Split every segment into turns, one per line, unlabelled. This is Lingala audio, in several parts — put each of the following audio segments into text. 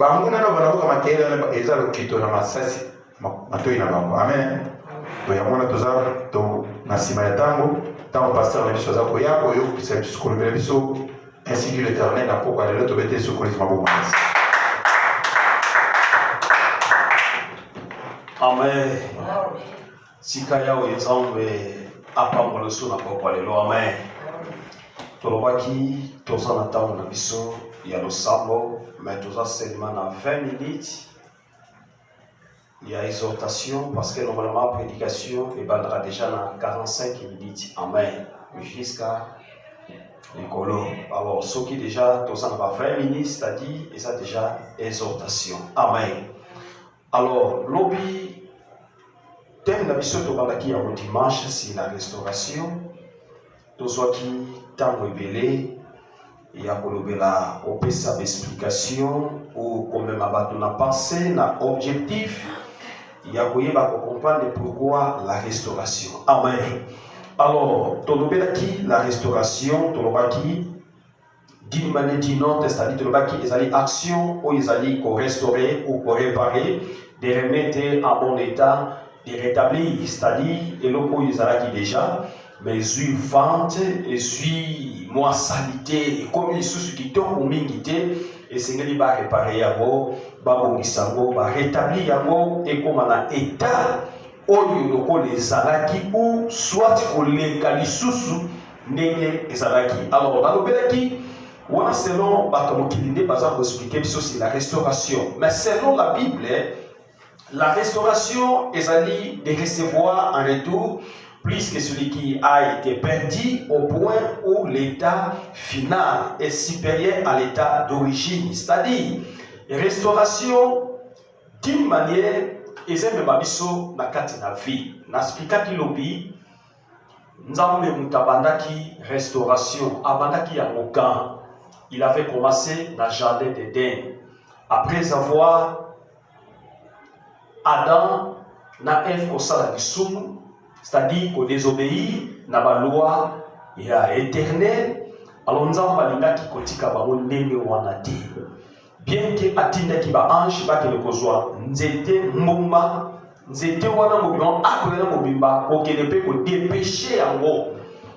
Bango na bana kama kera ezalo kito na masasi matoi na bango. Amen. To yamona toza to nasima ya tango pasteur na biso za ko yako yo kisa biso ko lebela biso ainsi que l'Éternel na poko de l'autre bete so ko lisma bo.
Amen. Sika yao ezambe apambola so na poko lelo. Amen. Tolobaki toza na tango na biso ya losambo, mais toza seulement na 20 minutes. Il y a exhortation parce que normalement la prédication bandera déjà dans 45 minutes. Amen. Jusqu'à l'écolo. Alors, ce qui déjà, tout ça n'a pas 20 minutes, c'est-à-dire, et ça déjà exhortation. Amen. Alors, lobby, thème de la mission de qui a dimanche, c'est la restauration. Tout ce qui t'a révélé, il y a la explication ou comme même abattu na pensée, na objectif. Il y a comprendre pourquoi la restauration. Amen. Alors, qui la restauration, d'une manière d'une autre, c'est-à-dire qu'il y a des actions où il y a des restaurer ou réparer, de remettre en bon état, de rétablir, c'est-à-dire, et là où il y a déjà, mais il vente, et il moi salité, et comme les sous qui tombent au mingité, et c'est qu'il va réparer yango, babongisango, va rétablir yango, et comme on a état, oyo les alaki ou soit les kalisusu nenge ezalaki. Alors dans le belaki, on a selon batomokilinde bazar expliquer c'est la restauration. Mais selon la Bible, la restauration ezali de recevoir en retour plus que celui qui a été perdu au point où l'état final est supérieur à l'état d'origine. C'est-à-dire, restauration d'une manière, ezembe babiso na kati na vie. Naspikaki lobi, nzambe mutabandaki restauration, abandaki ya mokan. Il avait commencé dans le jardin d'Éden. Après avoir Adam na Ève kosala lisumu, c'est-à-dire qu'on désobéit na ba loi ya éternel, alors nzambe alingaki kotika bango ndenge wana te. Bien que atindaki ba ange ba kele kozwa nzete mbumba, nzete wana mobimba akolela mobimba kokende pe ko dépêcher yango,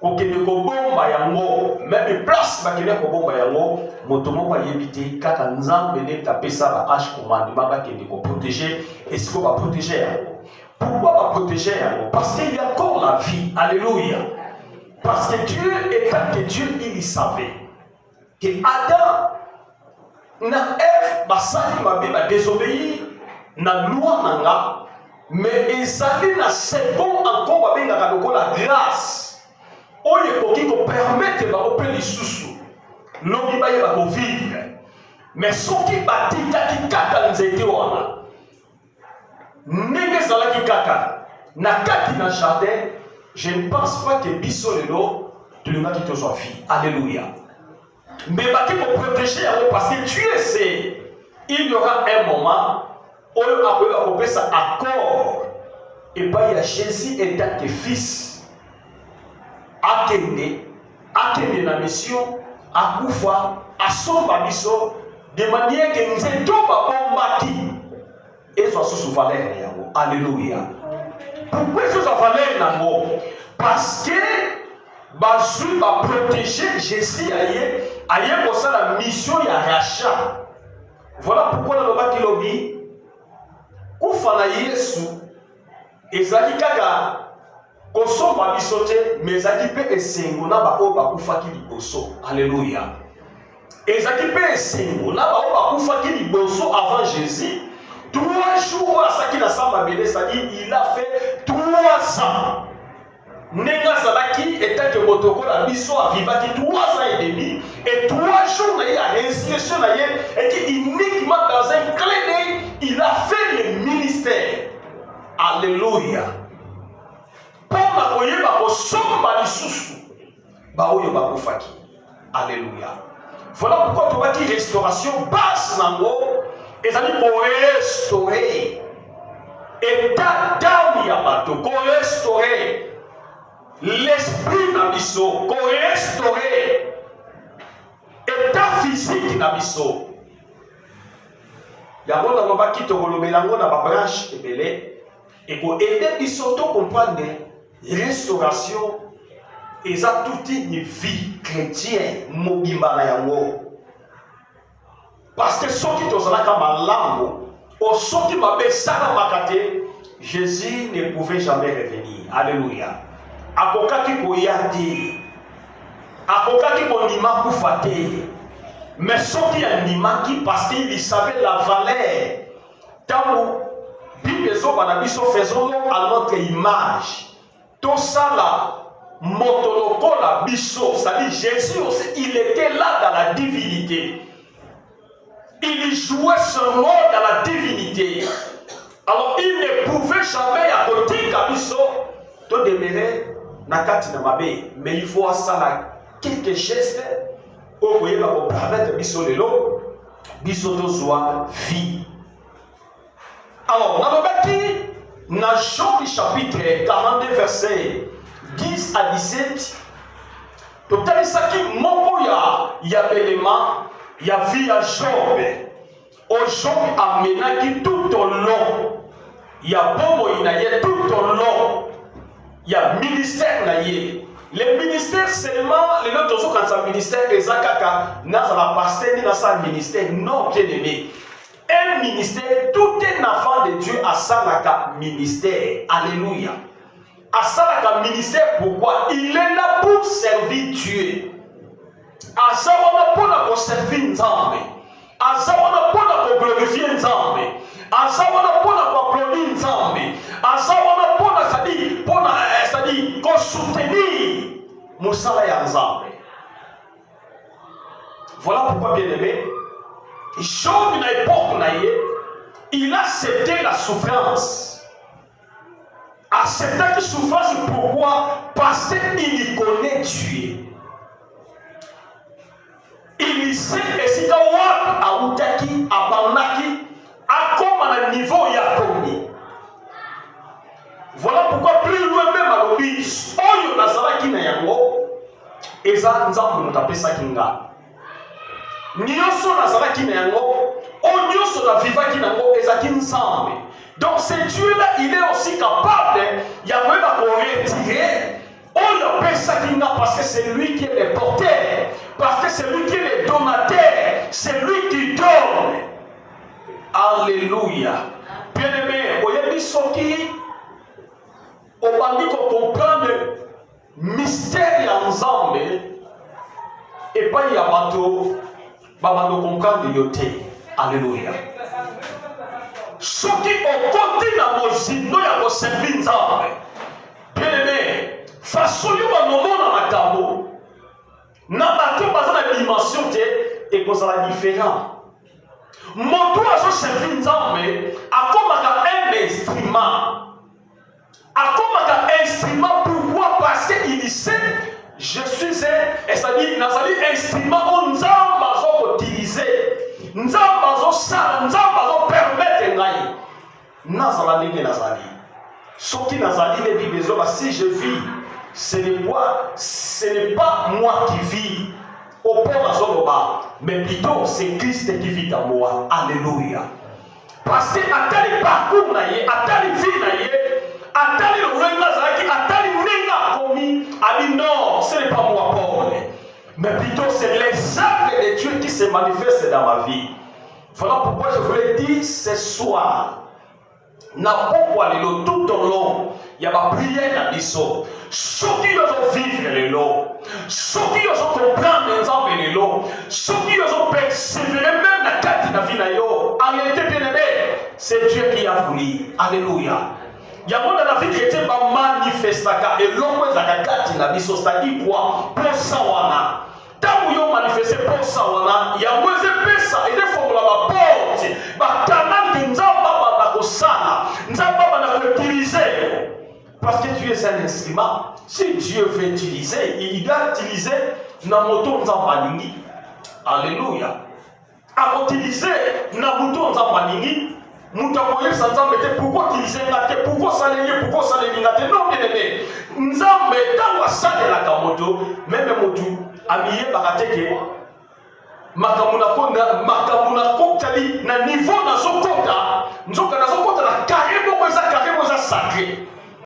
kokende ko bomba yango, même place ba kele ko bomba yango, moto moko yebite kaka nzambe ne tapesa ba ange commandement ba kende ko protéger, est-ce qu'on va protéger yango? Pourquoi va protéger yango? Parce qu'il y a encore la vie. Alléluia. Parce que Dieu, étant que Dieu, il savait que Adam na Ève basali mabe ba désobéir na loi nanga, mais ezali na second encore ba benga ka la grâce oyo ekoki ko permettre ba opé lisusu lobi ba yeba ko vivre. Mais soki batikaki kaka nzete wana ndenge ezalaki kaka na kati na jardin, je ne pense pas que biso lelo tulingaki tozwa vie. Alléluia. Mais pour protéger parce que Dieu sait, il y aura un moment où on va ça accord. Et pas il y a Jésus étant que fils. Akende la mission, à Koufa, à son babiso, de manière que nous étions pas bombardés. Et soit sous valeur. Alléluia. Pourquoi ce soit valeur? Parce que Basu va protéger Jésus aïe pour ça la mission ya rachat. Voilà pourquoi le baki lobi kufa na Yesu ezali kaka kosomba bisote mais ezali pe esengo na ba o bakufa ki liboso. Alléluia. Ezali pe esengo na ba o bakufa ki liboso avant Jésus. 3 jours à ça qui na samba belé, c'est-à-dire il a fait 3 ans. Nenga Salaki était que Motoko la mission a vivaki 3 ans et demi et 3 jours il y a restitution et qui uniquement dans un clin d'œil il a fait le ministère. Alléluia. Pour ma koye ba ko somba lisusu ba oyo ba ko faki. Alléluia. Voilà pourquoi tu vas dire restauration basse nango et ça dit pour restaurer état d'âme ya bato ko restaurer l'esprit nabiso, qu'on restaurer état physique nabiso, yango na loba ki tokolobela ngo na ba branche ebele et ko aider biso to comprendre restauration eza toute une vie chrétienne mobimba na yango parce que soki tozalaka malamu o soki mabe sala makate Jésus ne pouvait jamais revenir. Alléluia. Akokaki koya te. Akokaki konima kufa te. Mais soki andimaki parce qu'il savait la valeur. Tango Bible ezobana biso faisons-le à notre image. Tout ça là motolokola biso, c'est-à-dire Jésus aussi, il était là dans la divinité. Il jouait son rôle dans la divinité. Alors il ne pouvait jamais à côté Kabiso de demeurer nakati na mabe, mais il faut ça quelques gestes au voyez va permettre biso lelo biso to soit vie. Alors dans le dans Jean chapitre 42 verset 10 à 17 total ça qui moko ya belema ya vie à Job. Au Job amenaki tout au long. Il y a bon tout au long. Il y a ministère naïe. Le ministère seulement, les autres choses quand ça ministère, les akaka, n'a pas pasteur ni n'a pas ministère, non bien aimé. Un ministère, tout un enfant de Dieu a ça ministère. Alléluia. A ça ministère, pourquoi? Il est là pour servir Dieu. A ça on a pour servir Nzambe. A ça on a pour glorifier Nzambe. A ça on a pour applaudir Nzambe. A ça on a pour c'est-à-dire qu'on soutenir Moussala ya Nzambe. Voilà pourquoi bien aimé, Job na époque naïe, il a accepté la souffrance. Accepter la souffrance pourquoi? Parce qu'il connaît Dieu. Il sait que si tu as Aoutaki, Abanaki, à comme à un niveau Yakomi. Voilà pourquoi plus loin même à l'obis, Oyo Nazaraki na yango, Eza Nzambu Notapesa Kinga. Nyoso Nazaraki na yango, Onyoso na Vivaki na yango, Eza Kinzambe. Donc ce Dieu-là, il est aussi capable, il y a même à retirer. On le pèse parce que c'est lui qui est le porteur, parce que c'est lui qui est le donateur, c'est lui qui donne. Alléluia. Bien aimé, au Yabisoki, au bandit qu'on comprend le mystère ensemble, et pas y a bateau, babando comprendre yoté. Alléluia. Ce qui au côté de Mozindo, il y a un service ensemble. Bien aimé. Façon yo ba nomona makambo na bato baza na dimension te et kozala différent moto azo servir Nzambe akomaka un instrument pourquoi parce que il sait je suis c'est-à-dire nazali instrument on Nzambe azo utiliser Nzambe azo sala Nzambe azo permettre ngai nazala ndenge nazali soki nazali le bibezo ba si je vis ce n'est pas moi qui vis au port Azoloba, mais plutôt c'est Christ qui vit en moi. Alléluia. Parce que atali parcours naïe, atali vie naïe, atali le renga zaki, atali nenga komi, a dit non, ce n'est pas moi Paul, mais plutôt c'est les œuvres de Dieu qui se manifestent dans ma vie. Voilà pourquoi je voulais dire ce soir. Na pourquoi tout au long, il y a ma prière dans l'issue. Ceux qui ont vivre les lots, ceux qui ont comprendre les hommes et les lots, ceux qui ont persévéré même la carte de la vie, en réalité, bien aimé, c'est Dieu qui a voulu. Alléluia. Il y a dans la vie qui était manifestaka et l'homme qui a carte de la vie, c'est-à-dire quoi? Pour ça, tant que vous manifestez pour ça, il y a moins de ça, et des fois, on la porte, bah, canal de Nzamba, Nzamba, utiliser. Parce que tu es un instrument. Si Dieu veut utiliser, il doit utiliser Namoto Nzambalingi. Alléluia. À utiliser Namoto Nzambalingi, Moutakoye Sanzambe, pourquoi utiliser Nate, pourquoi s'aligner, pourquoi s'aligner Nate? Non, bien aimé. Nzambe, dans la salle de la Kamoto, même Motu, Amiye Barateke, Makamuna Konda, tali na niveau nazokota nzoka nazokota na carré moko eza carré moko eza sacré